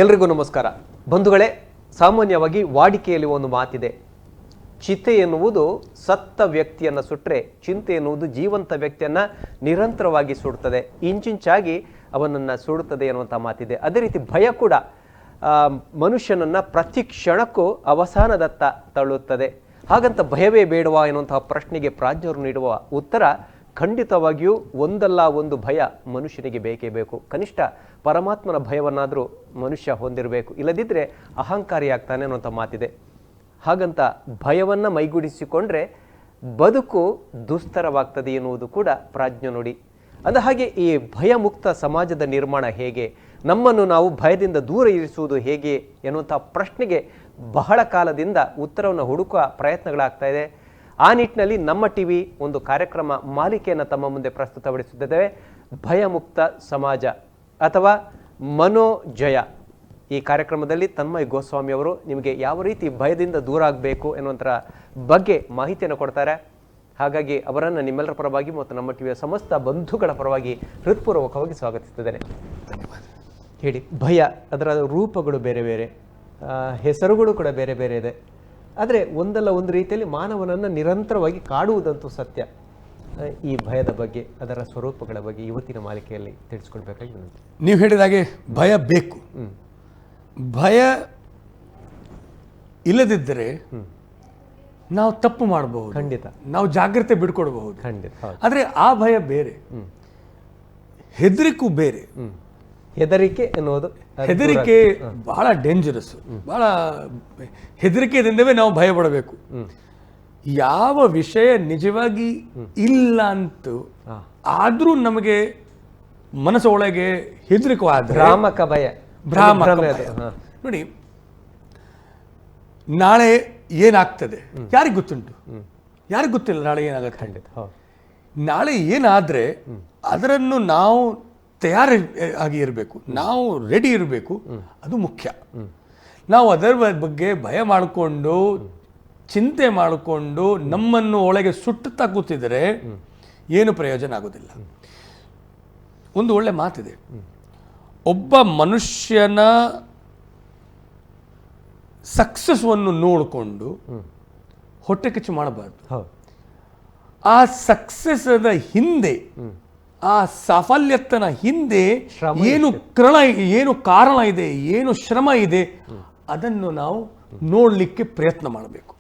ಎಲ್ರಿಗೂ ನಮಸ್ಕಾರ ಬಂಧುಗಳೇ. ಸಾಮಾನ್ಯವಾಗಿ ವಾಡಿಕೆಯಲ್ಲಿ ಒಂದು ಮಾತಿದೆ, ಚಿತೆ ಎನ್ನುವುದು ಸತ್ತ ವ್ಯಕ್ತಿಯನ್ನು ಸುಟ್ಟರೆ ಚಿಂತೆ ಎನ್ನುವುದು ಜೀವಂತ ವ್ಯಕ್ತಿಯನ್ನು ನಿರಂತರವಾಗಿ ಸುಡುತ್ತದೆ, ಇಂಚಿಂಚಾಗಿ ಅವನನ್ನು ಸುಡುತ್ತದೆ ಎನ್ನುವಂಥ ಮಾತಿದೆ. ಅದೇ ರೀತಿ ಭಯ ಕೂಡ ಮನುಷ್ಯನನ್ನು ಪ್ರತಿ ಕ್ಷಣಕ್ಕೂ ಅವಸಾನದತ್ತ ತಳ್ಳುತ್ತದೆ. ಹಾಗಂತ ಭಯವೇ ಬೇಡವಾ ಎನ್ನುವಂತಹ ಪ್ರಶ್ನೆಗೆ ಪ್ರಾಜ್ಞರು ನೀಡುವ ಉತ್ತರ ಖಂಡಿತವಾಗಿಯೂ ಒಂದಲ್ಲ ಒಂದು ಭಯ ಮನುಷ್ಯನಿಗೆ ಬೇಕೇ ಬೇಕು. ಕನಿಷ್ಠ ಪರಮಾತ್ಮನ ಭಯವನ್ನಾದರೂ ಮನುಷ್ಯ ಹೊಂದಿರಬೇಕು, ಇಲ್ಲದಿದ್ದರೆ ಅಹಂಕಾರಿಯಾಗ್ತಾನೆ ಅನ್ನುವಂಥ ಮಾತಿದೆ. ಹಾಗಂತ ಭಯವನ್ನು ಮೈಗೂಡಿಸಿಕೊಂಡ್ರೆ ಬದುಕು ದುಸ್ತರವಾಗ್ತದೆ ಎನ್ನುವುದು ಕೂಡ ಪ್ರಾಜ್ಞ ನುಡಿ. ಅಂದ ಹಾಗೆ ಈ ಭಯಮುಕ್ತ ಸಮಾಜದ ನಿರ್ಮಾಣ ಹೇಗೆ, ನಮ್ಮನ್ನು ನಾವು ಭಯದಿಂದ ದೂರ ಇರಿಸುವುದು ಹೇಗೆ ಎನ್ನುವಂಥ ಪ್ರಶ್ನೆಗೆ ಬಹಳ ಕಾಲದಿಂದ ಉತ್ತರವನ್ನು ಹುಡುಕುವ ಪ್ರಯತ್ನಗಳಾಗ್ತಾ ಇದೆ. ಆ ನಿಟ್ಟಿನಲ್ಲಿ ನಮ್ಮ ಟಿವಿ ಒಂದು ಕಾರ್ಯಕ್ರಮ ಮಾಲಿಕೆಯನ್ನು ತಮ್ಮ ಮುಂದೆ ಪ್ರಸ್ತುತಪಡಿಸುತ್ತಿದ್ದೇವೆ. ಭಯಮುಕ್ತ ಸಮಾಜ ಅಥವಾ ಮನೋಜಯ. ಈ ಕಾರ್ಯಕ್ರಮದಲ್ಲಿ ತನ್ಮಯ್ ಗೋಸ್ವಾಮಿ ಅವರು ನಿಮಗೆ ಯಾವ ರೀತಿ ಭಯದಿಂದ ದೂರ ಆಗಬೇಕು ಎನ್ನುವಂಥರ ಬಗ್ಗೆ ಮಾಹಿತಿಯನ್ನು ಕೊಡ್ತಾರೆ. ಹಾಗಾಗಿ ಅವರನ್ನು ನಿಮ್ಮೆಲ್ಲರ ಪರವಾಗಿ ಮತ್ತು ನಮ್ಮ ಟಿವಿಯ ಸಮಸ್ತ ಬಂಧುಗಳ ಪರವಾಗಿ ಹೃತ್ಪೂರ್ವಕವಾಗಿ ಸ್ವಾಗತಿಸುತ್ತಿದ್ದೇನೆ. ಹೇಳಿ, ಭಯ ಅದರ ರೂಪಗಳು ಬೇರೆ ಬೇರೆ, ಹೆಸರುಗಳು ಕೂಡ ಬೇರೆ ಬೇರೆ ಇದೆ. ಆದರೆ ಒಂದಲ್ಲ ಒಂದು ರೀತಿಯಲ್ಲಿ ಮಾನವನನ್ನು ನಿರಂತರವಾಗಿ ಕಾಡುವುದಂತೂ ಸತ್ಯ. ಈ ಭಯದ ಬಗ್ಗೆ, ಅದರ ಸ್ವರೂಪಗಳ ಬಗ್ಗೆ ಇವತ್ತಿನ ಮಾಲಿಕೆಯಲ್ಲಿ ತಿಳಿಸ್ಕೊಡ್ಬೇಕಾಗಿ ನೀವು ಹೇಳಿದ ಹಾಗೆ ಭಯ ಬೇಕು. ಭಯ ಇಲ್ಲದಿದ್ದರೆ ನಾವು ತಪ್ಪು ಮಾಡಬಹುದು, ಖಂಡಿತ ನಾವು ಜಾಗ್ರತೆ ಬಿಡ್ಕೊಡ್ಬಹುದು. ಖಂಡಿತ. ಆದರೆ ಆ ಭಯ ಬೇರೆ, ಹೆದರಿಕೆ ಬೇರೆ. ಹೆದರಿಕೆ ಎನ್ನುವುದು, ಹೆದರಿಕೆ ಬಹಳ ಡೇಂಜರಸ್. ಬಹಳ ಹೆದರಿಕೆಯಿಂದವೇ ನಾವು ಭಯ ಪಡಬೇಕು. ಯಾವ ವಿಷಯ ನಿಜವಾಗಿ ಇಲ್ಲ ಅಂತ ಆದ್ರೂ ನಮಗೆ ಮನಸ್ಸು ಒಳಗೆ ಹೆದರಿಕೆ ಭ್ರಾಮಕ ಭಯ. ನೋಡಿ, ನಾಳೆ ಏನಾಗ್ತದೆ ಯಾರಿಗೆ ಗೊತ್ತುಂಟು? ಯಾರಿಗೆ ಗೊತ್ತಿಲ್ಲ ನಾಳೆ ಏನಾಗುತ್ತೆ. ಖಂಡಿತ. ನಾಳೆ ಏನಾದ್ರೆ ಅದನ್ನು ನಾವು ತಯಾರಾಗಿ ಇರಬೇಕು, ನಾವು ರೆಡಿ ಇರಬೇಕು. ಅದು ಮುಖ್ಯ. ನಾವು ಅದರ ಬಗ್ಗೆ ಭಯ ಮಾಡಿಕೊಂಡು ಚಿಂತೆ ಮಾಡಿಕೊಂಡು ನಮ್ಮನ್ನು ಒಳಗೆ ಸುಟ್ಟುತ್ತಾ ಕೂತಿದ್ರೆ ಏನು ಪ್ರಯೋಜನ ಆಗೋದಿಲ್ಲ. ಒಂದು ಒಳ್ಳೆ ಮಾತಿದೆ, ಒಬ್ಬ ಮನುಷ್ಯನ ಸಕ್ಸಸ್ವನ್ನು ನೋಡಿಕೊಂಡು ಹೊಟ್ಟೆ ಕಿಚ್ಚು ಮಾಡಬಾರ್ದು. ಆ ಸಕ್ಸಸ್ ಹಿಂದೆ, ಆ ಸಾಫಲ್ಯತನ ಹಿಂದೆ ಏನು ಕಾರಣ ಇದೆ, ಏನು ಶ್ರಮ ಇದೆ, ಅದನ್ನು ನಾವು ನೋಡಲಿಕ್ಕೆ ಪ್ರಯತ್ನ ಮಾಡಬೇಕು.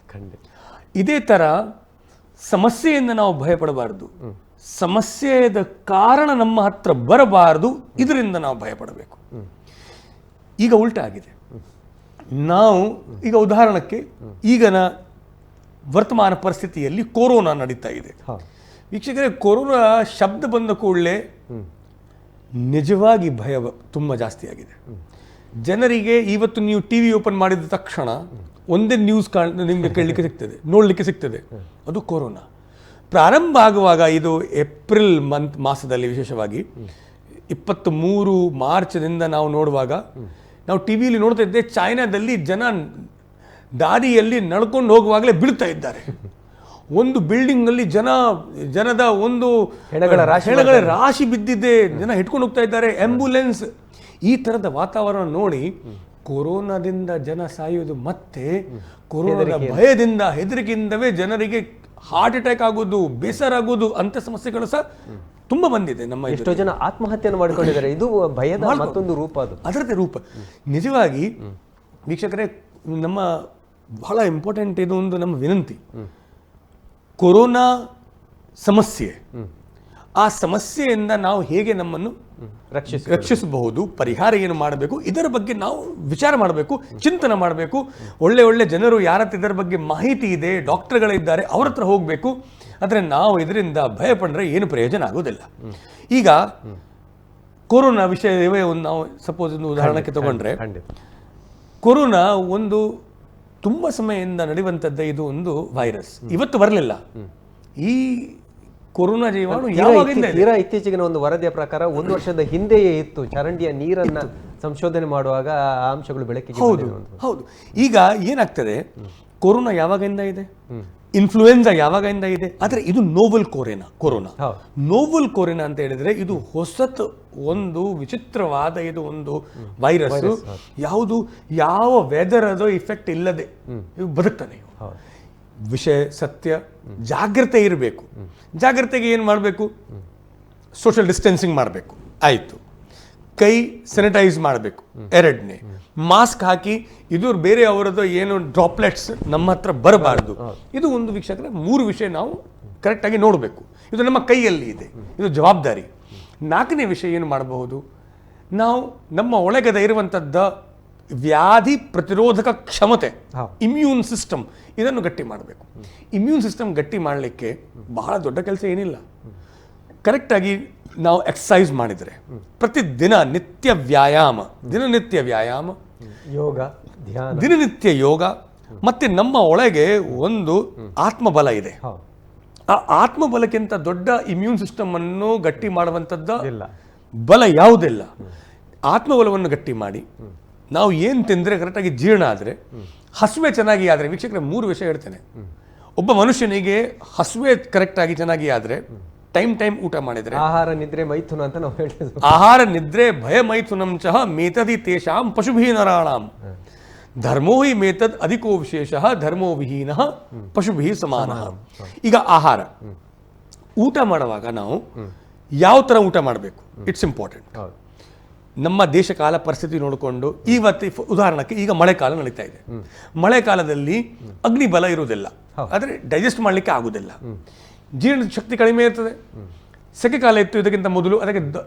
ಇದೇ ತರ ಸಮಸ್ಯೆಯಿಂದ ನಾವು ಭಯಪಡಬಾರದು, ಸಮಸ್ಯೆಯ ಕಾರಣ ನಮ್ಮ ಹತ್ರ ಬರಬಾರದು, ಇದರಿಂದ ನಾವು ಭಯಪಡಬೇಕು. ಈಗ ಉಲ್ಟಾ ಆಗಿದೆ. ನಾವು ಈಗ ಉದಾಹರಣಕ್ಕೆ ಈಗನ ವರ್ತಮಾನ ಪರಿಸ್ಥಿತಿಯಲ್ಲಿ ಕೊರೋನಾ ನಡೀತಾ ಇದೆ. ವೀಕ್ಷಕರೇ, ಕೊರೋನಾ ಶಬ್ದ ಬಂದ ಕೂಡಲೇ ನಿಜವಾಗಿ ಭಯ ತುಂಬ ಜಾಸ್ತಿ ಆಗಿದೆ ಜನರಿಗೆ. ಇವತ್ತು ನೀವು ಟಿವಿ ಓಪನ್ ಮಾಡಿದ ತಕ್ಷಣ ಒಂದೇ ನ್ಯೂಸ್ ನಿಮಗೆ ಕೇಳಲಿಕ್ಕೆ ಸಿಗ್ತದೆ, ನೋಡಲಿಕ್ಕೆ ಸಿಗ್ತದೆ. ಅದು ಕೊರೋನಾ ಪ್ರಾರಂಭ ಆಗುವಾಗ, ಇದು ಏಪ್ರಿಲ್ ಮಾಸದಲ್ಲಿ ವಿಶೇಷವಾಗಿ 23 ಮಾರ್ಚ್ನಿಂದ ನಾವು ನೋಡುವಾಗ ನಾವು ಟಿವಿಯಲ್ಲಿ ನೋಡ್ತಾ ಇದ್ದೆ, ಚೈನಾದಲ್ಲಿ ಜನ ದಾರಿಯಲ್ಲಿ ನಡ್ಕೊಂಡು ಹೋಗುವಾಗಲೇ ಬೀಳ್ತಾ ಇದ್ದಾರೆ. ಒಂದು ಬಿಲ್ಡಿಂಗ್ ಅಲ್ಲಿ ಜನದ ಒಂದು ಹೆಣಗಳ ರಾಶಿ ಬಿದ್ದಿದೆ, ಜನ ಹಿಡ್ಕೊಂಡು ಹೋಗ್ತಾ ಇದ್ದಾರೆ, ಆಂಬ್ಯುಲೆನ್ಸ್. ಈ ತರದ ವಾತಾವರಣ ನೋಡಿ ಕೊರೋನಾದಿಂದ ಜನ ಸಾಯುವುದು, ಮತ್ತೆ ಕೊರೋನಾದ ಭಯದಿಂದ ಹೆದರಿಕೆಯಿಂದವೇ ಜನರಿಗೆ ಹಾರ್ಟ್ ಅಟ್ಯಾಕ್ ಆಗೋದು, ಬೇಸರ ಆಗೋದು, ಅಂತ ಸಮಸ್ಯೆಗಳು ಸಹ ತುಂಬಾ ಬಂದಿದೆ. ನಮ್ಮ ಎಷ್ಟೋ ಜನ ಆತ್ಮಹತ್ಯೆಯನ್ನು ಮಾಡಿಕೊಂಡಿದ್ದಾರೆ. ಇದು ಭಯದ ಮತ್ತೊಂದು ರೂಪ, ಅದು ಅದರದ್ದೇ ರೂಪ. ನಿಜವಾಗಿ ವೀಕ್ಷಕರೇ, ನಮ್ಮ ಬಹಳ ಇಂಪಾರ್ಟೆಂಟ್ ಇದು ಒಂದು ನಮ್ಮ ವಿನಂತಿ. ಕೊರೋನಾ ಸಮಸ್ಯೆ, ಆ ಸಮಸ್ಯೆಯಿಂದ ನಾವು ಹೇಗೆ ನಮ್ಮನ್ನು ರಕ್ಷಿಸಬಹುದು, ಪರಿಹಾರ ಏನು ಮಾಡಬೇಕು, ಇದರ ಬಗ್ಗೆ ನಾವು ವಿಚಾರ ಮಾಡಬೇಕು, ಚಿಂತನೆ ಮಾಡಬೇಕು. ಒಳ್ಳೆ ಜನರು ಯಾರತ್ರ ಇದರ ಬಗ್ಗೆ ಮಾಹಿತಿ ಇದೆ, ಡಾಕ್ಟರ್ಗಳಿದ್ದಾರೆ, ಅವ್ರ ಹತ್ರ ಹೋಗಬೇಕು. ಆದರೆ ನಾವು ಇದರಿಂದ ಭಯಪಟ್ಟರೆ ಏನು ಪ್ರಯೋಜನ ಆಗೋದಿಲ್ಲ. ಈಗ ಕೊರೋನಾ ವಿಷಯವೇ ಒಂದು ನಾವು ಸಪೋಸ್ ಒಂದು ಉದಾಹರಣೆಗೆ ತಗೊಂಡ್ರೆ, ಕೊರೋನಾ ಒಂದು ತುಂಬ ಸಮಯದಿಂದ ನಡೆಯುವಂಥದ್ದು. ಇದು ಒಂದು ವೈರಸ್, ಇವತ್ತು ಬರಲಿಲ್ಲ. ಈ ಕೊರೋನಾ ಜೀವಾಣು ತೀರಾ ಇತ್ತೀಚೆಗಿನ ಒಂದು ವರದಿಯ ಪ್ರಕಾರ 1 ವರ್ಷದ ಹಿಂದೆಯೇ ಇತ್ತು. ಚರಂಡಿಯ ನೀರನ್ನ ಸಂಶೋಧನೆ ಮಾಡುವಾಗ ಆ ಅಂಶಗಳು ಬೆಳಕಿಗೆ ಹೌದು. ಈಗ ಏನಾಗ್ತದೆ, ಕೊರೋನಾ ಯಾವಾಗಿಂದ ಇದೆ? ಇನ್ಫ್ಲೂಯೆನ್ಸಾ ಯಾವಾಗಿಂದ ಇದೆ, ಆದರೆ ಇದು ನೋವೆಲ್ ಕೊರೋನಾ. ಹೌದು. ನೋವೆಲ್ ಕೊರೋನಾ ಅಂತ ಹೇಳಿದ್ರೆ ಇದು ಹೊಸತ್ ಒಂದು ವಿಚಿತ್ರವಾದ ಇದು ಒಂದು ವೈರಸ್, ಯಾವುದು ಯಾವ ವೆದರ್ ಅದು ಇಫೆಕ್ಟ್ ಇಲ್ಲದೆ ಇವು ಬದುಕ್ತಾನೆ. ವಿಷಯ ಸತ್ಯ, ಜಾಗ್ರತೆ ಇರಬೇಕು. ಜಾಗ್ರತೆಗೆ ಏನು ಮಾಡಬೇಕು? ಸೋಷಿಯಲ್ ಡಿಸ್ಟೆನ್ಸಿಂಗ್ ಮಾಡಬೇಕು, ಆಯಿತು. ಕೈ ಸ್ಯಾನಿಟೈಸ್ ಮಾಡಬೇಕು, ಎರಡನೇ. ಮಾಸ್ಕ್ ಹಾಕಿ, ಇದು ಬೇರೆ ಅವರದ್ದು ಏನು ಡ್ರಾಪ್ಲೆಟ್ಸ್ ನಮ್ಮ ಹತ್ರ ಬರಬಾರ್ದು. ಇದು ಒಂದು ವೀಕ್ಷಕರ 3 ವಿಷಯ ನಾವು ಕರೆಕ್ಟಾಗಿ ನೋಡಬೇಕು. ಇದು ನಮ್ಮ ಕೈಯಲ್ಲಿ ಇದೆ, ಇದು ಜವಾಬ್ದಾರಿ. 4ನೇ ವಿಷಯ ಏನು ಮಾಡಬಹುದು? ನಾವು ನಮ್ಮ ಒಳಗಡೆ ಇರುವಂಥದ್ದ ವ್ಯಾಧಿ ಪ್ರತಿರೋಧಕ ಕ್ಷಮತೆ, ಇಮ್ಯೂನ್ ಸಿಸ್ಟಮ್, ಇದನ್ನು ಗಟ್ಟಿ ಮಾಡಬೇಕು. ಇಮ್ಯೂನ್ ಸಿಸ್ಟಮ್ ಗಟ್ಟಿ ಮಾಡಲಿಕ್ಕೆ ಬಹಳ ದೊಡ್ಡ ಕೆಲಸ ಏನಿಲ್ಲ. ಕರೆಕ್ಟಾಗಿ ನಾವು ಎಕ್ಸಸೈಸ್ ಮಾಡಿದರೆ, ಪ್ರತಿದಿನ ನಿತ್ಯ ವ್ಯಾಯಾಮ, ದಿನನಿತ್ಯ ವ್ಯಾಯಾಮ, ಯೋಗ, ಧ್ಯಾನ, ದಿನನಿತ್ಯ ಯೋಗ, ಮತ್ತೆ ನಮ್ಮ ಒಳಗೆ ಒಂದು ಆತ್ಮಬಲ ಇದೆ. ಆ ಆತ್ಮಬಲಕ್ಕಿಂತ ದೊಡ್ಡ ಇಮ್ಯೂನ್ ಸಿಸ್ಟಮ್ ಅನ್ನು ಗಟ್ಟಿ ಮಾಡುವಂಥದ್ದ ಬಲ ಯಾವುದಿಲ್ಲ. ಆತ್ಮಬಲವನ್ನು ಗಟ್ಟಿ ಮಾಡಿ ನಾವು ಏನು ತಿಂದರೆ ಕರೆಕ್ಟಾಗಿ ಜೀರ್ಣ ಆದರೆ, ಹಸುವೆ ಚೆನ್ನಾಗಿ ಆದರೆ, ವೀಕ್ಷಕರೇ 3 ವಿಷಯ ಹೇಳ್ತೇನೆ. ಒಬ್ಬ ಮನುಷ್ಯನಿಗೆ ಹಸುವೆ ಕರೆಕ್ಟಾಗಿ ಚೆನ್ನಾಗಿ ಆದರೆ, ಟೈಮ್ ಊಟ ಮಾಡಿದರೆ, ಆಹಾರ ನಿದ್ರೆ ಮೈಥುನ ಅಂತ ನಾವು ಹೇಳಿದ್ವಿ. ಆಹಾರ ನಿದ್ರೆ ಭಯ ಮೈಥುನಂ ಚಹ ಮೇತದಿ ತೇಷಾಂ ಪಶುಭಿ ನರಾಣಾಂ ಧರ್ಮೋ ಹಿ ಮೇತದ್ ಅಧಿಕೋ ವಿಶೇಷ ಧರ್ಮೋ ವಿಹೀನ ಪಶುಭಿ ಸಮಾನ. ಈಗ ಆಹಾರ ಊಟ ಮಾಡುವಾಗ ನಾವು ಯಾವ ಥರ ಊಟ ಮಾಡಬೇಕು, ಇಟ್ಸ್ ಇಂಪಾರ್ಟೆಂಟ್. ನಮ್ಮ ದೇಶ ಕಾಲ ಪರಿಸ್ಥಿತಿ ನೋಡಿಕೊಂಡು, ಇವತ್ತು ಉದಾಹರಣಕ್ಕೆ ಈಗ ಮಳೆಕಾಲ ನಡೀತಾ ಇದೆ. ಮಳೆಕಾಲದಲ್ಲಿ ಅಗ್ನಿ ಬಲ ಇರುವುದಿಲ್ಲ, ಆದರೆ ಡೈಜೆಸ್ಟ್ ಮಾಡಲಿಕ್ಕೆ ಆಗುವುದಿಲ್ಲ, ಜೀರ್ಣ ಶಕ್ತಿ ಕಡಿಮೆ ಇರ್ತದೆ. ಸೆಕೆ ಕಾಲ ಇತ್ತು ಇದಕ್ಕಿಂತ ಮೊದಲು, ಅದಕ್ಕೆ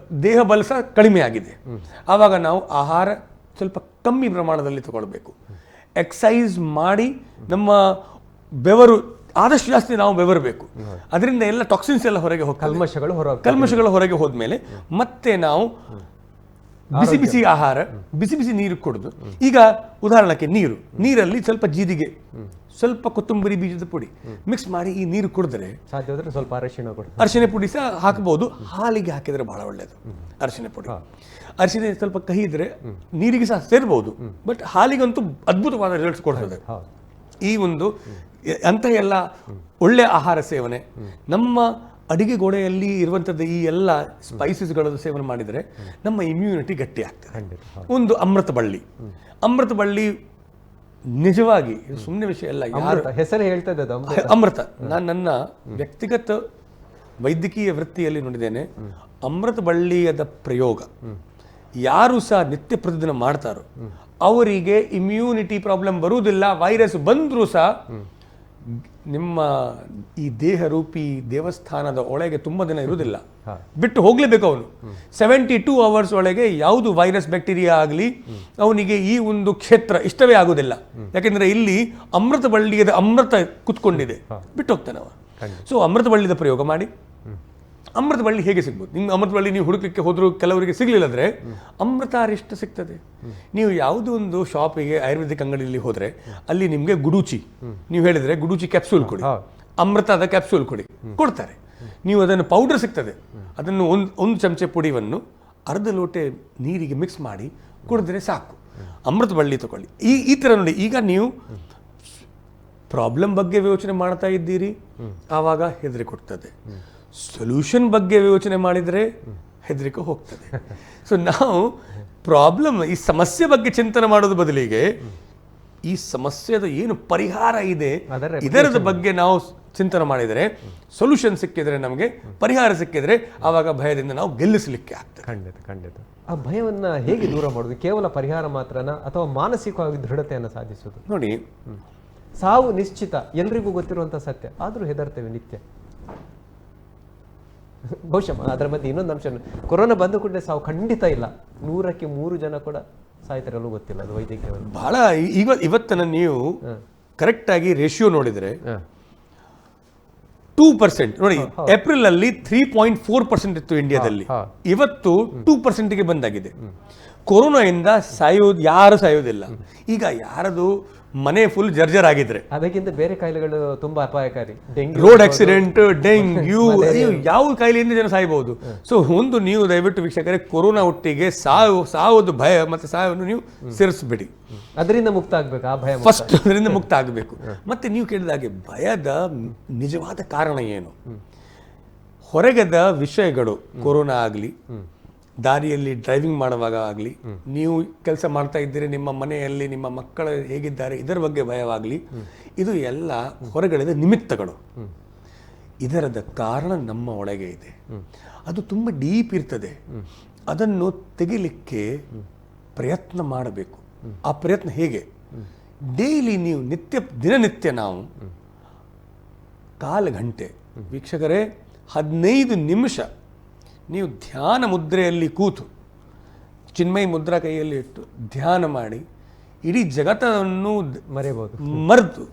ದೇಹ ಬಲ ಸಹ ಕಡಿಮೆ ಆಗಿದೆ. ಆವಾಗ ನಾವು ಆಹಾರ ಸ್ವಲ್ಪ ಕಮ್ಮಿ ಪ್ರಮಾಣದಲ್ಲಿ ತಗೊಳ್ಬೇಕು. ಎಕ್ಸಸೈಸ್ ಮಾಡಿ ನಮ್ಮ ಬೆವರು ಆದಷ್ಟು ಜಾಸ್ತಿ ನಾವು ಬೆವರಬೇಕು. ಅದರಿಂದ ಎಲ್ಲ ಟಾಕ್ಸಿನ್ಸ್ ಎಲ್ಲ ಹೊರಗೆ ಹೋಗ್ತವೆ. ಕಲ್ಮಶಗಳು ಹೊರಗೆ ಹೋದ್ಮೇಲೆ ಮತ್ತೆ ನಾವು ಬಿಸಿ ಆಹಾರ, ಬಿಸಿ ನೀರು ಕುಡಿದು, ಈಗ ಉದಾಹರಣಕ್ಕೆ ನೀರಲ್ಲಿ ಸ್ವಲ್ಪ ಜೀರಿಗೆ, ಸ್ವಲ್ಪ ಕೊತ್ತಂಬರಿ ಬೀಜದ ಪುಡಿ ಮಿಕ್ಸ್ ಮಾಡಿ ಈ ನೀರು ಕುಡಿದ್ರೆ, ಸಾಧ್ಯವಾದ್ರೆ ಸ್ವಲ್ಪ ಅರಿಶಿನ ಪುಡಿ ಸಹ ಹಾಕಬಹುದು. ಹಾಲಿಗೆ ಹಾಕಿದ್ರೆ ಬಹಳ ಒಳ್ಳೆಯದು ಅರಿಶಿನ ಪುಡಿ. ಅರಿಶಿನ ಸ್ವಲ್ಪ ಕಹಿ ಇದ್ರೆ ನೀರಿಗೆ ಸಹ ಸೇರ್ಬಹುದು, ಬಟ್ ಹಾಲಿಗಂತೂ ಅದ್ಭುತವಾದ ರಿಸಲ್ಟ್ಸ್ ಕೊಡ್ತದೆ. ಈ ಒಂದು ಅಂತ ಎಲ್ಲ ಒಳ್ಳೆ ಆಹಾರ ಸೇವನೆ, ನಮ್ಮ ಅಡಿಗೆ ಗೋಡೆಯಲ್ಲಿ ಇರುವಂಥದ್ದು ಈ ಎಲ್ಲ ಸ್ಪೈಸಸ್ಗಳನ್ನು ಸೇವನೆ ಮಾಡಿದರೆ ನಮ್ಮ ಇಮ್ಯುನಿಟಿ ಗಟ್ಟಿ ಆಗ್ತದೆ. ಒಂದು ಅಮೃತ ಬಳ್ಳಿ ನಿಜವಾಗಿ ಸುಮ್ಮನೆ ವಿಷಯ ಅಲ್ಲ, ಹೆಸರು ಹೇಳ್ತದೆ ಅಮೃತ. ನಾನು ನನ್ನ ವ್ಯಕ್ತಿಗತ ವೈದ್ಯಕೀಯ ವೃತ್ತಿಯಲ್ಲಿ ನೋಡಿದ್ದೇನೆ, ಅಮೃತ ಬಳ್ಳಿಯದ ಪ್ರಯೋಗ ಯಾರು ಸಹ ನಿತ್ಯ ಪ್ರತಿದಿನ ಮಾಡ್ತಾರೋ ಅವರಿಗೆ ಇಮ್ಯುನಿಟಿ ಪ್ರಾಬ್ಲಮ್ ಬರುವುದಿಲ್ಲ. ವೈರಸ್ ಬಂದರೂ ಸಹ ನಿಮ್ಮ ಈ ದೇಹ ರೂಪಿ ದೇವಸ್ಥಾನದ ಒಳಗೆ ತುಂಬ ದಿನ ಇರುವುದಿಲ್ಲ, ಬಿಟ್ಟು ಹೋಗ್ಲೇಬೇಕು. ಅವನು 72 hours ಒಳಗೆ ಯಾವುದು ವೈರಸ್ ಬ್ಯಾಕ್ಟೀರಿಯಾ ಆಗಲಿ ಅವನಿಗೆ ಈ ಒಂದು ಕ್ಷೇತ್ರ ಇಷ್ಟವೇ ಆಗುವುದಿಲ್ಲ. ಯಾಕೆಂದ್ರೆ ಇಲ್ಲಿ ಅಮೃತ ಬಳ್ಳಿಯದ ಅಮೃತ ಕುತ್ಕೊಂಡಿದೆ, ಬಿಟ್ಟು ಹೋಗ್ತಾನೆ ಅವ. ಸೊ ಅಮೃತ ಬಳ್ಳಿದ ಪ್ರಯೋಗ ಮಾಡಿ. ಅಮೃತ ಬಳ್ಳಿ ಹೇಗೆ ಸಿಗ್ಬೋದು? ನಿಮ್ಮ ಅಮೃತ ಬಳ್ಳಿ ನೀವು ಹುಡುಕಲಿಕ್ಕೆ ಹೋದರೂ ಕೆಲವರಿಗೆ ಸಿಗಲಿಲ್ಲದ್ರೆ ಅಮೃತ ಅರಿಷ್ಟ ಸಿಗ್ತದೆ. ನೀವು ಯಾವುದೋ ಒಂದು ಶಾಪಿಗೆ ಆಯುರ್ವೇದಿಕ್ ಅಂಗಡಿಯಲ್ಲಿ ಹೋದರೆ ಅಲ್ಲಿ ನಿಮಗೆ ಗುಡೂಚಿ, ನೀವು ಹೇಳಿದರೆ ಗುಡೂಚಿ ಕ್ಯಾಪ್ಸೂಲ್ ಕೊಡಿ, ಅಮೃತದ ಕ್ಯಾಪ್ಸೂಲ್ ಕೊಡ್ತಾರೆ. ನೀವು ಅದನ್ನು ಪೌಡರ್ ಸಿಗ್ತದೆ, ಅದನ್ನು ಒಂದು ಚಮಚೆ ಪುಡಿಯನ್ನು ಅರ್ಧ ಲೋಟೆ ನೀರಿಗೆ ಮಿಕ್ಸ್ ಮಾಡಿ ಕುಡಿದ್ರೆ ಸಾಕು. ಅಮೃತ ಬಳ್ಳಿ ತಗೊಳ್ಳಿ. ಈ ಥರ ನೋಡಿ, ಈಗ ನೀವು ಪ್ರಾಬ್ಲಮ್ ಬಗ್ಗೆ ಯೋಚನೆ ಮಾಡ್ತಾ ಇದ್ದೀರಿ, ಆವಾಗ ಹೆದರಿ ಕೊಡ್ತದೆ. ಸೊಲ್ಯೂಷನ್ ಬಗ್ಗೆ ಯೋಚನೆ ಮಾಡಿದರೆ ಹೆದರಿಕೆ ಹೋಗ್ತದೆ. ಸೊ ನಾವು ಪ್ರಾಬ್ಲಮ್, ಈ ಸಮಸ್ಯೆ ಬಗ್ಗೆ ಚಿಂತನೆ ಮಾಡೋದ್ರ ಬದಲಿಗೆ ಈ ಸಮಸ್ಯೆದ ಏನು ಪರಿಹಾರ ಇದೆ ಇದರದ ಬಗ್ಗೆ ನಾವು ಚಿಂತನೆ ಮಾಡಿದರೆ, ಸೊಲ್ಯೂಷನ್ ಸಿಕ್ಕಿದರೆ, ನಮಗೆ ಪರಿಹಾರ ಸಿಕ್ಕಿದರೆ, ಆವಾಗ ಭಯದಿಂದ ನಾವು ಗೆಲ್ಲಿಸಲಿಕ್ಕೆ ಆಗ್ತದೆ. ಖಂಡಿತ. ಆ ಭಯವನ್ನು ಹೇಗೆ ದೂರ ಮಾಡೋದು? ಕೇವಲ ಪರಿಹಾರ ಮಾತ್ರನಾ ಅಥವಾ ಮಾನಸಿಕವಾಗಿ ದೃಢತೆಯನ್ನು ಸಾಧಿಸೋದು? ನೋಡಿ, ಸಾವು ನಿಶ್ಚಿತ, ಎಲ್ರಿಗೂ ಗೊತ್ತಿರುವಂಥ ಸತ್ಯ, ಆದರೂ ಹೆದರ್ತೇವೆ ನಿತ್ಯ. ಬಹುಶಃ ಅದರ ಮಧ್ಯೆ ಇನ್ನೊಂದು ಅಂಶ, ಕೊರೋನಾ ಬಂದ ಕೂಡಲೇ ಸಾವು ಖಂಡಿತ ಇಲ್ಲ, 100ಕ್ಕೆ 3 ಜನ ಕೂಡ ಸಾಯ್ತಾರಲ್ಲೂ ಗೊತ್ತಿಲ್ಲ. ಅದು ವೈದ್ಯಕೀಯ ಬಹಳ. ಇವತ್ತನ ನೀವು ಕರೆಕ್ಟಾಗಿ ರೇಷಿಯೋ ನೋಡಿದರೆ 2% ನೋಡಿ, ಏಪ್ರಿಲ್ ಅಲ್ಲಿ 3.4% ಇತ್ತು ಇಂಡಿಯಾದಲ್ಲಿ, ಇವತ್ತು 2%ಗೆ ಬಂದಾಗಿದೆ. ಕೊರೋನಾದಿಂದ ಯಾರು ಸಾಯೋದಿಲ್ಲ. ಈಗ ಯಾರದು ಮನೆ ಫುಲ್ ಜರ್ಜರ್ ಆಗಿದ್ರೆ, ಅದಕ್ಕಿಂತ ಬೇರೆ ಕಾಯಿಲೆಗಳು ತುಂಬಾ ಅಪಾಯಕಾರಿ. ಡೆಂಗ್ಯೂ, ರೋಡ್ ಆಕ್ಸಿಡೆಂಟ್, ಡೆಂಗ್ಯೂ, ಯಾವ ಕಾಯಿಲೆಯಿಂದ ಜನ ಸಾಯ್ಬಹುದು. ಸೊ ಒಂದು ನೀವು ದಯವಿಟ್ಟು ವೀಕ್ಷಕರೇ ಕೊರೋನಾ ಒಟ್ಟಿಗೆ ಸಾವುದು ಭಯ ಮತ್ತೆ ಸಾವನ್ನು ನೀವು ಸೇರಿಸಬೇಡಿ. ಅದರಿಂದ ಮುಕ್ತ ಆಗ್ಬೇಕು, ಆ ಭಯ ಫಸ್ಟ್ ಅದರಿಂದ ಮುಕ್ತ ಆಗಬೇಕು. ಮತ್ತೆ ನೀವು ಕೇಳಿದಾಗೆ ಭಯದ ನಿಜವಾದ ಕಾರಣ ಏನು? ಹೊರಗದ ವಿಷಯಗಳು, ಕೊರೋನಾ ಆಗಲಿ, ದಾರಿಯಲ್ಲಿ ಡ್ರೈವಿಂಗ್ ಮಾಡುವಾಗ ಆಗಲಿ, ನೀವು ಕೆಲಸ ಮಾಡ್ತಾ ಇದ್ದೀರಿ ನಿಮ್ಮ ಮನೆಯಲ್ಲಿ ನಿಮ್ಮ ಮಕ್ಕಳು ಹೇಗಿದ್ದಾರೆ ಇದರ ಬಗ್ಗೆ ಭಯವಾಗಲಿ, ಇದು ಎಲ್ಲ ಹೊರಗಡೆದ ನಿಮಿತ್ತಗಳು. ಇದರದ ಕಾರಣ ನಮ್ಮ ಒಳಗೆ ಇದೆ. ಅದು ತುಂಬ ಡೀಪ್ ಇರ್ತದೆ. ಅದನ್ನು ತೆಗಿಲಿಕ್ಕೆ ಪ್ರಯತ್ನ ಮಾಡಬೇಕು. ಆ ಪ್ರಯತ್ನ ಹೇಗೆ? ಡೈಲಿ ನೀವು ದಿನನಿತ್ಯ ನಾವು 1/4 ಗಂಟೆ ವೀಕ್ಷಕರೇ 15 ನಿಮಿಷ ನೀವು ಧ್ಯಾನ ಮುದ್ರೆಯಲ್ಲಿ ಕೂತು ಚಿನ್ಮಯಿ ಮುದ್ರಾ ಕೈಯಲ್ಲಿ ಇಟ್ಟು ಧ್ಯಾನ ಮಾಡಿ ಇಡೀ ಜಗತ್ತನ್ನು ಮರೆತು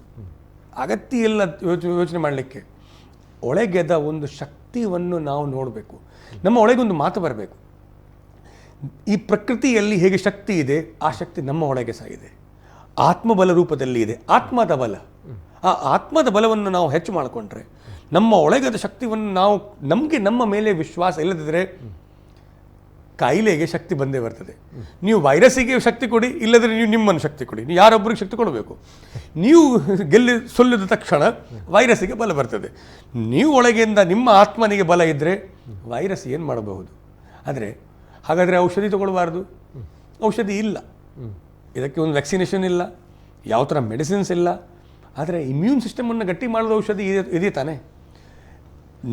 ಅಗತ್ಯ ಇಲ್ಲ ಯೋಚನೆ ಮಾಡಲಿಕ್ಕೆ ಒಳಗೆದ ಒಂದು ಶಕ್ತಿಯನ್ನು ನಾವು ನೋಡಬೇಕು. ನಮ್ಮ ಒಳಗೊಂದು ಮಾತು ಬರಬೇಕು. ಈ ಪ್ರಕೃತಿಯಲ್ಲಿ ಹೇಗೆ ಶಕ್ತಿ ಇದೆ ಆ ಶಕ್ತಿ ನಮ್ಮ ಒಳಗೆ ಸಹ ಇದೆ. ಆತ್ಮಬಲ ರೂಪದಲ್ಲಿ ಇದೆ. ಆತ್ಮದ ಬಲ, ಆ ಆತ್ಮದ ಬಲವನ್ನು ನಾವು ಹೆಚ್ಚು ಮಾಡಿಕೊಂಡ್ರೆ ನಮ್ಮ ಒಳಗದ ಶಕ್ತಿಯನ್ನು ನಮಗೆ ನಮ್ಮ ಮೇಲೆ ವಿಶ್ವಾಸ ಇಲ್ಲದಿದ್ದರೆ ಕಾಯಿಲೆಗೆ ಶಕ್ತಿ ಬಂದೇ ಬರ್ತದೆ. ನೀವು ವೈರಸ್ಸಿಗೆ ಶಕ್ತಿ ಕೊಡಿ, ಇಲ್ಲದ್ರೆ ನೀವು ನಿಮ್ಮನ್ನು ಶಕ್ತಿ ಕೊಡಿ. ನೀವು ಯಾರೊಬ್ಬರಿಗೆ ಶಕ್ತಿ ಕೊಡಬೇಕು. ನೀವು ಸೊಲ್ಲಿದ ತಕ್ಷಣ ವೈರಸ್ಸಿಗೆ ಬಲ ಬರ್ತದೆ. ನೀವು ಒಳಗಿಂದ ನಿಮ್ಮ ಆತ್ಮನಿಗೆ ಬಲ ಇದ್ದರೆ ವೈರಸ್ ಏನು ಮಾಡಬಹುದು? ಆದರೆ ಹಾಗಾದರೆ ಔಷಧಿ ತಗೊಳ್ಬಾರ್ದು. ಔಷಧಿ ಇಲ್ಲ, ಇದಕ್ಕೆ ಒಂದು ವ್ಯಾಕ್ಸಿನೇಷನ್ ಇಲ್ಲ, ಯಾವ ಥರ ಮೆಡಿಸಿನ್ಸ್ ಇಲ್ಲ. ಆದರೆ ಇಮ್ಯೂನ್ ಸಿಸ್ಟಮನ್ನು ಗಟ್ಟಿ ಮಾಡೋದು ಔಷಧಿ ಇದೆ ತಾನೇ.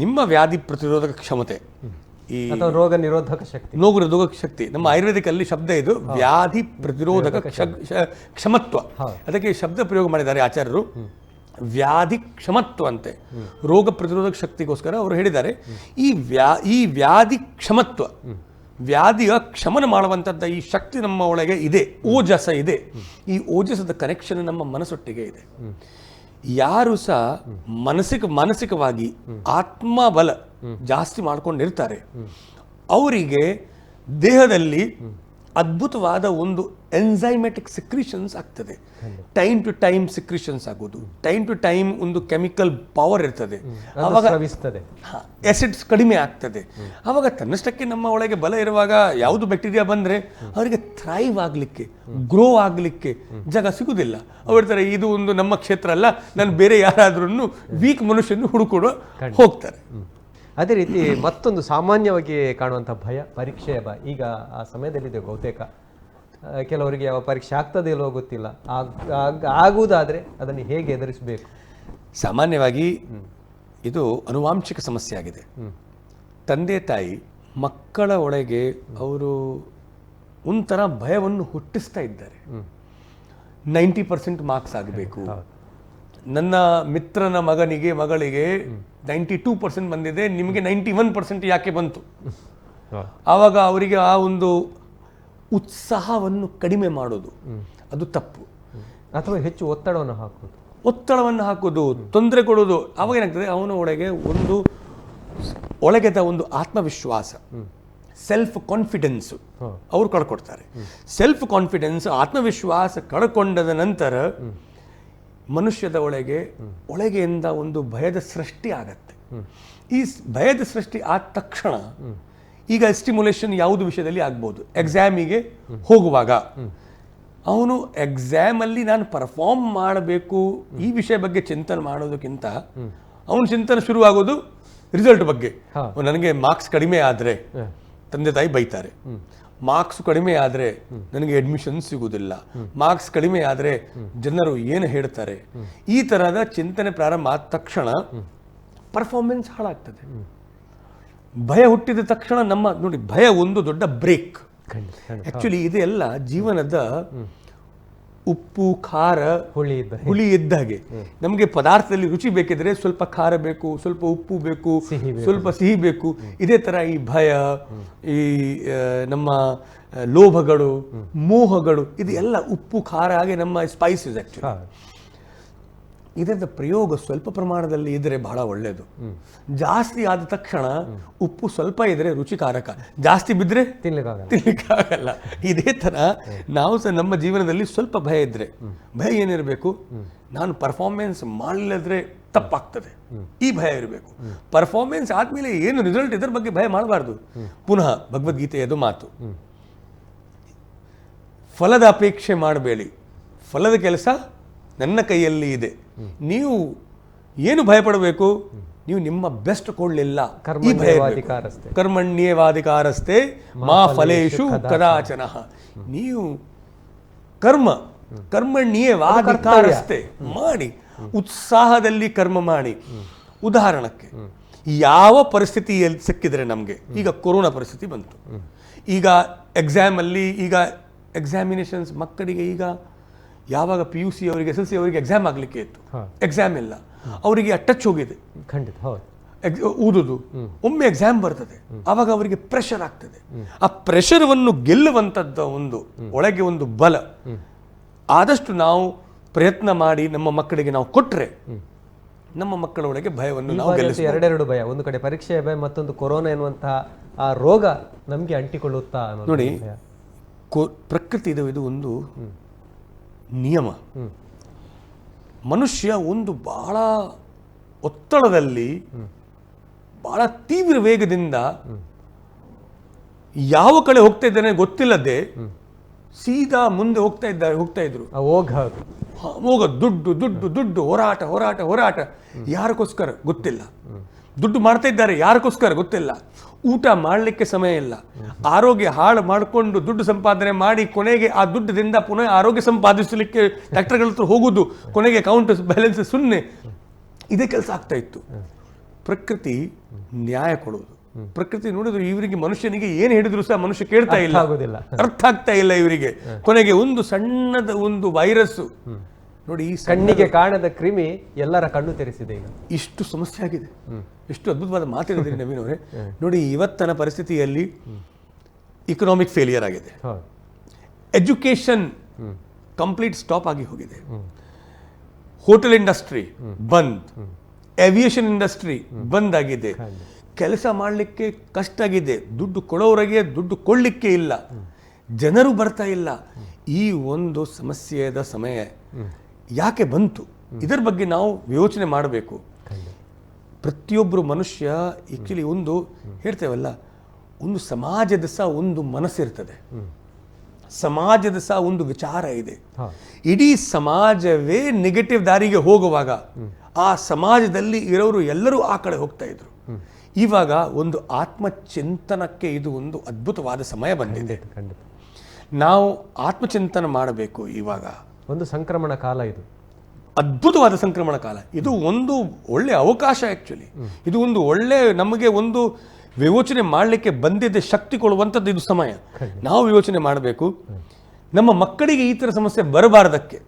ನಿಮ್ಮ ವ್ಯಾಧಿ ಪ್ರತಿರೋಧಕ ಕ್ಷಮತೆ, ಈ ರೋಗ ನಿರೋಧಕ ಶಕ್ತಿ, ನಮ್ಮ ಆಯುರ್ವೇದಿಕಲ್ಲಿ ಶಬ್ದ ಇದು ವ್ಯಾಧಿ ಪ್ರತಿರೋಧಕ ಕ್ಷಮತ್ವ. ಅದಕ್ಕೆ ಶಬ್ದ ಪ್ರಯೋಗ ಮಾಡಿದ್ದಾರೆ ಆಚಾರ್ಯರು, ವ್ಯಾಧಿ ಕ್ಷಮತ್ವ ಅಂತೆ. ರೋಗ ಪ್ರತಿರೋಧಕ ಶಕ್ತಿಗೋಸ್ಕರ ಅವರು ಹೇಳಿದ್ದಾರೆ ಈ ವ್ಯಾಧಿ ಕ್ಷಮತ್ವ, ವ್ಯಾಧಿಯ ಕ್ಷಮನ ಮಾಡುವಂಥದ್ದು ಈ ಶಕ್ತಿ ನಮ್ಮ ಒಳಗೆ ಇದೆ. ಓಜಸ ಇದೆ. ಈ ಓಜಸದ ಕನೆಕ್ಷನ್ ನಮ್ಮ ಮನಸ್ಸೊಟ್ಟಿಗೆ ಇದೆ. ಯಾರು ಸಹ ಮಾನಸಿಕವಾಗಿ ಆತ್ಮಬಲ ಜಾಸ್ತಿ ಮಾಡ್ಕೊಂಡಿರ್ತಾರೆ ಅವರಿಗೆ ದೇಹದಲ್ಲಿ ಅದ್ಭುತವಾದ ಒಂದು ಎನ್ಸೈಮೆಟಿಕ್ ಸಿಕ್ರಿಷನ್ಸ್ ಆಗ್ತದೆ. ಟೈಮ್ ಟು ಟೈಮ್ ಸಿಕ್ರಿಷನ್ಸ್ ಆಗೋದು, ಟೈಮ್ ಟು ಟೈಮ್ ಒಂದು ಕೆಮಿಕಲ್ ಪವರ್ ಇರ್ತದೆ. ಅವಾಗ ಆಸಿಡ್ಸ್ ಕಡಿಮೆ ಆಗ್ತದೆ. ಆವಾಗ ತನ್ನಷ್ಟಕ್ಕೆ ನಮ್ಮ ಒಳಗೆ ಬಲ ಇರುವಾಗ ಯಾವುದು ಬ್ಯಾಕ್ಟೀರಿಯಾ ಬಂದರೆ ಅವರಿಗೆ ಥ್ರೈವ್ ಆಗಲಿಕ್ಕೆ, ಗ್ರೋ ಆಗಲಿಕ್ಕೆ ಜಾಗ ಸಿಗುವುದಿಲ್ಲ. ಅವ್ರು ಹೇಳ್ತಾರೆ ಇದು ಒಂದು ನಮ್ಮ ಕ್ಷೇತ್ರ ಅಲ್ಲ, ನಾನು ಬೇರೆ ಯಾರಾದ್ರೂ ವೀಕ್ ಮನುಷ್ಯನ ಹುಡುಕೊಂಡು ಹೋಗ್ತಾರೆ. ಅದೇ ರೀತಿ ಮತ್ತೊಂದು ಸಾಮಾನ್ಯವಾಗಿ ಕಾಣುವಂಥ ಭಯ, ಪರೀಕ್ಷೆಯ ಭಯ. ಈಗ ಆ ಸಮಯದಲ್ಲಿದೆ ಬಹುತೇಕ ಕೆಲವರಿಗೆ ಯಾವ ಪರೀಕ್ಷೆ ಆಗ್ತದೆ ಇಲ್ಲವೋ ಗೊತ್ತಿಲ್ಲ. ಆಗುವುದಾದರೆ ಅದನ್ನು ಹೇಗೆ ಎದುರಿಸಬೇಕು? ಸಾಮಾನ್ಯವಾಗಿ ಇದು ಅನುವಾಂಶಿಕ ಸಮಸ್ಯೆ ಆಗಿದೆ. ತಂದೆ ತಾಯಿ ಮಕ್ಕಳ ಒಳಗೆ ಅವರು ಒಂಥರ ಭಯವನ್ನು ಹುಟ್ಟಿಸ್ತಾ ಇದ್ದಾರೆ. 90% ಮಾರ್ಕ್ಸ್ ಆಗಬೇಕು. ನನ್ನ ಮಿತ್ರನ ಮಗಳಿಗೆ 92% ಬಂದಿದೆ, ನಿಮಗೆ 91% ಯಾಕೆ ಬಂತು? ಆವಾಗ ಅವರಿಗೆ ಆ ಒಂದು ಉತ್ಸಾಹವನ್ನು ಕಡಿಮೆ ಮಾಡೋದು ಅದು ತಪ್ಪು. ಅಥವಾ ಹೆಚ್ಚು ಒತ್ತಡವನ್ನು ಹಾಕೋದು, ತೊಂದರೆ ಕೊಡೋದು. ಆವಾಗ ಏನಾಗ್ತದೆ, ಅವನ ಒಳಗೆ ಒಳಗೆದ ಒಂದು ಆತ್ಮವಿಶ್ವಾಸ, ಸೆಲ್ಫ್ ಕಾನ್ಫಿಡೆನ್ಸ್ ಅವರು ಕಳ್ಕೊಡ್ತಾರೆ. ಸೆಲ್ಫ್ ಕಾನ್ಫಿಡೆನ್ಸ್, ಆತ್ಮವಿಶ್ವಾಸ ಕಳ್ಕೊಂಡದ ನಂತರ ಮನುಷ್ಯದ ಒಳಗೆಯಿಂದ ಒಂದು ಭಯದ ಸೃಷ್ಟಿ ಆಗತ್ತೆ. ಈ ಭಯದ ಸೃಷ್ಟಿ ಆದ ತಕ್ಷಣ ಈಗ ಸ್ಟಿಮ್ಯುಲೇಷನ್ ಯಾವುದು ವಿಷಯದಲ್ಲಿ ಆಗ್ಬೋದು. ಎಕ್ಸಾಮಿಗೆ ಹೋಗುವಾಗ ಅವನು ಎಕ್ಸಾಮಲ್ಲಿ ನಾನು ಪರ್ಫಾರ್ಮ್ ಮಾಡಬೇಕು ಈ ವಿಷಯ ಬಗ್ಗೆ ಚಿಂತನೆ ಮಾಡೋದಕ್ಕಿಂತ ಅವನ ಚಿಂತನೆ ಶುರುವಾಗೋದು ರಿಸಲ್ಟ್ ಬಗ್ಗೆ. ನನಗೆ ಮಾರ್ಕ್ಸ್ ಕಡಿಮೆ ಆದರೆ ತಂದೆ ತಾಯಿ ಬೈತಾರೆ, ಮಾರ್ಕ್ಸ್ ಕಡಿಮೆ ಆದರೆ ನನಗೆ ಅಡ್ಮಿಷನ್ ಸಿಗುವುದಿಲ್ಲ, ಮಾರ್ಕ್ಸ್ ಕಡಿಮೆ ಆದರೆ ಜನರು ಏನು ಹೇಳ್ತಾರೆ, ಈ ತರಹದ ಚಿಂತನೆ ಪ್ರಾರಂಭ ಆದ ತಕ್ಷಣ ಪರ್ಫಾರ್ಮೆನ್ಸ್ ಹಾಳಾಗ್ತದೆ. ಭಯ ಹುಟ್ಟಿದ ತಕ್ಷಣ ನೋಡಿ, ಭಯ ಒಂದು ದೊಡ್ಡ ಬ್ರೇಕ್. ಆಕ್ಚುಲಿ ಇದೆಲ್ಲ ಜೀವನದ ಉಪ್ಪು ಖಾರ ಹುಳಿ ಇದ್ದಾಗೆ. ನಮಗೆ ಪದಾರ್ಥದಲ್ಲಿ ರುಚಿ ಬೇಕಿದ್ರೆ ಸ್ವಲ್ಪ ಖಾರ ಬೇಕು, ಸ್ವಲ್ಪ ಉಪ್ಪು ಬೇಕು, ಸ್ವಲ್ಪ ಸಿಹಿ ಬೇಕು. ಇದೇ ತರ ಈ ಭಯ, ಈ ನಮ್ಮ ಲೋಭಗಳು, ಮೋಹಗಳು, ಇದು ಎಲ್ಲ ಉಪ್ಪು ಖಾರ ಹಾಗೆ ನಮ್ಮ ಸ್ಪೈಸಸ್. ಆಕ್ಚುಲಿ ಇದರ ಪ್ರಯೋಗ ಸ್ವಲ್ಪ ಪ್ರಮಾಣದಲ್ಲಿ ಇದ್ರೆ ಬಹಳ ಒಳ್ಳೆಯದು. ಜಾಸ್ತಿ ಆದ ತಕ್ಷಣ ಉಪ್ಪು ಸ್ವಲ್ಪ ಇದ್ರೆ ರುಚಿಕಾರಕ, ಜಾಸ್ತಿ ಬಿದ್ದರೆ ತಿನ್ಲಿಕ್ಕಾಗಲ್ಲ. ಇದೇ ತರ ನಾವು ಸಹ ನಮ್ಮ ಜೀವನದಲ್ಲಿ ಸ್ವಲ್ಪ ಭಯ ಇದ್ರೆ, ಭಯ ಏನಿರಬೇಕು, ನಾನು ಪರ್ಫಾರ್ಮೆನ್ಸ್ ಮಾಡಲಿಲ್ಲದ್ರೆ ತಪ್ಪಾಗ್ತದೆ, ಈ ಭಯ ಇರಬೇಕು. ಪರ್ಫಾರ್ಮೆನ್ಸ್ ಆದ್ಮೇಲೆ ಏನು ರಿಸಲ್ಟ್, ಇದರ ಬಗ್ಗೆ ಭಯ ಮಾಡಬಾರ್ದು. ಪುನಃ ಭಗವದ್ಗೀತೆಯದು ಮಾತು, ಫಲದ ಅಪೇಕ್ಷೆ ಮಾಡಬೇಡಿ, ಫಲದ ಕೆಲಸ ನನ್ನ ಕೈಯಲ್ಲಿ ಇದೆ. ನೀವು ಏನು ಭಯಪಡಬೇಕು, ನೀವು ನಿಮ್ಮ ಬೆಸ್ಟ್ ಕೊಡಲಿಲ್ಲ, ಕರ್ಮಣ್ಯೇವಾಧಿಕಾರಸ್ತೆ ಮಾ ಫಲೇಶು ಕದಾಚನ. ನೀವು ಕರ್ಮಣ್ಯೇವಾಧಿಕಾರಸ್ತೆ ಮಾಡಿ, ಉತ್ಸಾಹದಲ್ಲಿ ಕರ್ಮ ಮಾಡಿ. ಉದಾಹರಣಕ್ಕೆ ಯಾವ ಪರಿಸ್ಥಿತಿಯಲ್ಲಿ ಸಿಕ್ಕಿದ್ರೆ ನಮಗೆ, ಈಗ ಕೊರೋನಾ ಪರಿಸ್ಥಿತಿ ಬಂತು, ಈಗ ಎಕ್ಸಾಮಲ್ಲಿ, ಈಗ ಎಕ್ಸಾಮಿನೇಷನ್ಸ್ ಮಕ್ಕಳಿಗೆ, ಈಗ ಯಾವಾಗ PUC ಅವರಿಗೆ SLC ಅವರಿಗೆ ಎಕ್ಸಾಮ್ ಆಗಲಿಕ್ಕೆ ಇತ್ತು, ಎಕ್ಸಾಮ್ ಇಲ್ಲ, ಅವರಿಗೆ ಟಚ್ ಹೋಗಿದೆ, ಓದುದು, ಒಮ್ಮೆ ಎಕ್ಸಾಮ್ ಬರ್ತದೆ, ಆವಾಗ ಅವರಿಗೆ ಪ್ರೆಷರ್ ಆಗ್ತದೆ. ಆ ಪ್ರೆಷರ್ವನ್ನು ಗೆಲ್ಲುವಂಥದ್ದ ಒಂದು ಒಳಗೆ ಒಂದು ಬಲ, ಆದಷ್ಟು ನಾವು ಪ್ರಯತ್ನ ಮಾಡಿ ನಮ್ಮ ಮಕ್ಕಳಿಗೆ ನಾವು ಕೊಟ್ಟರೆ, ನಮ್ಮ ಮಕ್ಕಳ ಒಳಗೆ ಭಯವನ್ನು ನಾವು ಗೆಲ್ಲಿಸಬಹುದು. ಎರಡೆರಡು ಭಯ, ಒಂದು ಕಡೆ ಪರೀಕ್ಷೆಯ ಭಯ, ಮತ್ತೊಂದು ಕೊರೋನಾ ಎನ್ನುವಂತಹ ಆ ರೋಗ ನಮಗೆ ಅಂಟಿಕೊಳ್ಳುತ್ತಾ ನೋಡಿ. ಪ್ರಕೃತಿ ಇದು ಒಂದು ನಿಯಮ. ಮನುಷ್ಯ ಒಂದು ಬಹಳ ಒತ್ತಡದಲ್ಲಿ, ಬಹಳ ತೀವ್ರ ವೇಗದಿಂದ ಯಾವ ಕಡೆ ಹೋಗ್ತಾ ಇದ್ದಾನೆ ಗೊತ್ತಿಲ್ಲದೆ ಸೀದಾ ಮುಂದೆ ಹೋಗ್ತಾ ಇದ್ರು. ಹೋಗ ದುಡ್ಡು ದುಡ್ಡು ದುಡ್ಡು, ಹೋರಾಟ ಹೋರಾಟ ಹೋರಾಟ, ಯಾರಕ್ಕೋಸ್ಕರ ಗೊತ್ತಿಲ್ಲ. ದುಡ್ಡು ಮಾಡ್ತಾ ಇದ್ದಾರೆ, ಯಾರಕ್ಕೋಸ್ಕರ ಗೊತ್ತಿಲ್ಲ. ಊಟ ಮಾಡಲಿಕ್ಕೆ ಸಮಯ ಇಲ್ಲ, ಆರೋಗ್ಯ ಹಾಳು ಮಾಡಿಕೊಂಡು ದುಡ್ಡು ಸಂಪಾದನೆ ಮಾಡಿ ಕೊನೆಗೆ ಆ ದುಡ್ಡದಿಂದ ಪುನಃ ಆರೋಗ್ಯ ಸಂಪಾದಿಸಲಿಕ್ಕೆ ಡಾಕ್ಟರ್ಗಳ ಹತ್ರ ಹೋಗುದು, ಕೊನೆಗೆ ಅಕೌಂಟ್ ಬ್ಯಾಲೆನ್ಸ್ ಶೂನ್ಯ. ಇದೇ ಕೆಲಸ ಆಗ್ತಾ ಇತ್ತು. ಪ್ರಕೃತಿ ನ್ಯಾಯ ಕೊಡುವುದು. ಪ್ರಕೃತಿ ನೋಡಿದ್ರು ಇವರಿಗೆ, ಮನುಷ್ಯನಿಗೆ ಏನು ಹೇಳಿದ್ರು ಸಹ ಮನುಷ್ಯ ಕೇಳ್ತಾ ಇಲ್ಲ, ಅರ್ಥ ಆಗ್ತಾ ಇಲ್ಲ ಇವರಿಗೆ. ಕೊನೆಗೆ ಒಂದು ಸಣ್ಣದ ಒಂದು ವೈರಸ್ ನೋಡಿ, ಈ ಕಣ್ಣಿಗೆ ಕಾಣದ ಕ್ರಿಮಿ ಎಲ್ಲರ ಕಣ್ಣು ತೆರೆಸಿದೆ. ಇಷ್ಟು ಸಮಸ್ಯೆ ಆಗಿದೆ. ಎಷ್ಟು ಅದ್ಭುತವಾದ ಮಾತಾಡಿದ್ರಿ ನವೀನ್ ಅವರೇ. ನೋಡಿ, ಇವತ್ತನ ಪರಿಸ್ಥಿತಿಯಲ್ಲಿ ಇಕನಾಮಿಕ್ ಫೇಲಿಯರ್ ಆಗಿದೆ, ಎಜುಕೇಶನ್ ಕಂಪ್ಲೀಟ್ ಸ್ಟಾಪ್ ಆಗಿ ಹೋಗಿದೆ, ಹೋಟೆಲ್ ಇಂಡಸ್ಟ್ರಿ ಬಂದ್, ಏವಿಯೇಷನ್ ಇಂಡಸ್ಟ್ರಿ ಬಂದ್ ಆಗಿದೆ, ಕೆಲಸ ಮಾಡಲಿಕ್ಕೆ ಕಷ್ಟ ಆಗಿದೆ, ದುಡ್ಡು ಕೊಡೋವರೆಗೆ ದುಡ್ಡು ಕೊಡ್ಲಿಕ್ಕೆ ಇಲ್ಲ, ಜನರು ಬರ್ತಾ ಇಲ್ಲ. ಈ ಒಂದು ಸಮಸ್ಯೆಯ ಸಮಯ ಯಾಕೆ ಬಂತು, ಇದರ ಬಗ್ಗೆ ನಾವು ಯೋಚನೆ ಮಾಡಬೇಕು. ಪ್ರತಿಯೊಬ್ಬರು ಮನುಷ್ಯ ಆಕ್ಚುಲಿ ಒಂದು ಹೇಳ್ತೇವಲ್ಲ, ಒಂದು ಸಮಾಜದ ಸಹ ಒಂದು ಮನಸ್ಸಿರ್ತದೆ, ಸಮಾಜದ ಸಹ ಒಂದು ವಿಚಾರ ಇದೆ. ಇಡೀ ಸಮಾಜವೇ ನೆಗೆಟಿವ್ ದಾರಿಗೆ ಹೋಗುವಾಗ ಆ ಸಮಾಜದಲ್ಲಿ ಇರೋರು ಎಲ್ಲರೂ ಆ ಕಡೆ ಹೋಗ್ತಾ ಇದ್ರು. ಇವಾಗ ಒಂದು ಆತ್ಮಚಿಂತನಕ್ಕೆ ಇದು ಒಂದು ಅದ್ಭುತವಾದ ಸಮಯ ಬಂದಿದೆ. ನಾವು ಆತ್ಮಚಿಂತನ ಮಾಡಬೇಕು. ಇವಾಗ ಒಂದು ಸಂಕ್ರಮಣ ಕಾಲ, ಇದು ಅದ್ಭುತವಾದ ಸಂಕ್ರಮಣ ಕಾಲ. ಇದು ಒಂದು ಒಳ್ಳೆ ಅವಕಾಶ. ಆಕ್ಚುಲಿ ಇದು ಒಂದು ಒಳ್ಳೆ, ನಮಗೆ ಒಂದು ವಿವೇಚನೆ ಮಾಡಲಿಕ್ಕೆ ಬಂದಿದ್ದ ಶಕ್ತಿ ಕೊಡುವಂಥದ್ದು ಇದು ಸಮಯ. ನಾವು ಯೋಚನೆ ಮಾಡಬೇಕು, ನಮ್ಮ ಮಕ್ಕಳಿಗೆ ಈ ಥರ ಸಮಸ್ಯೆ ಬರಬಾರ್ದಕ್ಕೆ.